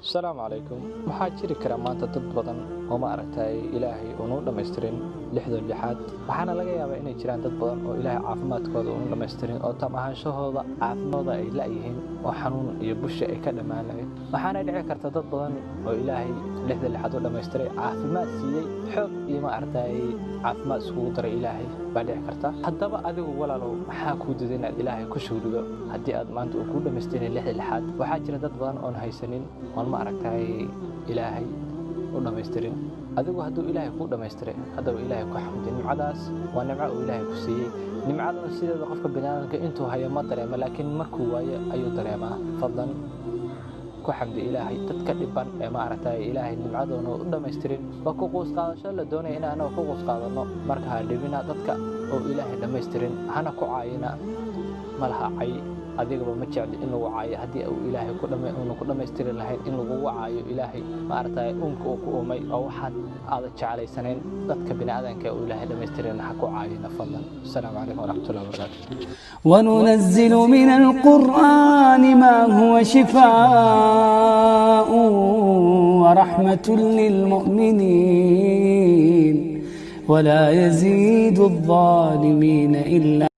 السلام عليكم waxaa jiri kara maanta dad badan oo ma aragtay ilaahay uu noo dhameystirin lixdo lixaad waxaana laga yaabaa inay jiraan dad badan oo ilaahay caafimaadkooda uu dhameystirin oo tam ahaanshahooda caafimaadooda ay la yihiin oo xanuun iyo bulsho ay ka dhamaanayeen waxaana dhici karta dad badan oo ilaahay lixdo lixaad u dhameystiray caafimaad siiyay xoog iyo ma aragtay caafimaad isku daray ilaahay baa dhici karta haddaba adigu walaalow maxaa ku diiday inaad ilaahay ku shuurido haddii aad maanta uu ku dhameystiray lixdo lixaad waxaa jira dad badan oo haysanin oo ma aragtay ilaahay u dhameystirin adigu hadduu ilaahay ku dhameystiray haddaba ilaahay ku xamdi nimcadaas waa nimco uu ilaahay ku siiyay nimcada sideeda qofka bini'aadamka intuu hayo ma dareemo laakiin markuu waayo ayuu dareemaa fadlan ku xamdi ilaahay dadka dhiban ee ma aragtay ilaahay nimcadoona u dhameystirin waa ku qoos qaadasho la doonay in aanu ku qoos qaadano marka ha dhibina dadka oo ilaahay dhameystirin hana ku caayina malaha cay adigaba ma jecel in lagu caayo haddii uu ilaahay ku dhameystirin lahayn in lagu caayo ilaahay ma aragtay uunka uu ku uumay oo waxaad aad jecelaysanayn dadka bini'aadamka uu ilaahay dhameystirin ha ku caayina fadlan assalaamu calaykum waraxmatullaahi wabarakaatuh وننزل من القرآن ما هو شفاء ورحمة للمؤمنين ولا يزيد الظالمين إلا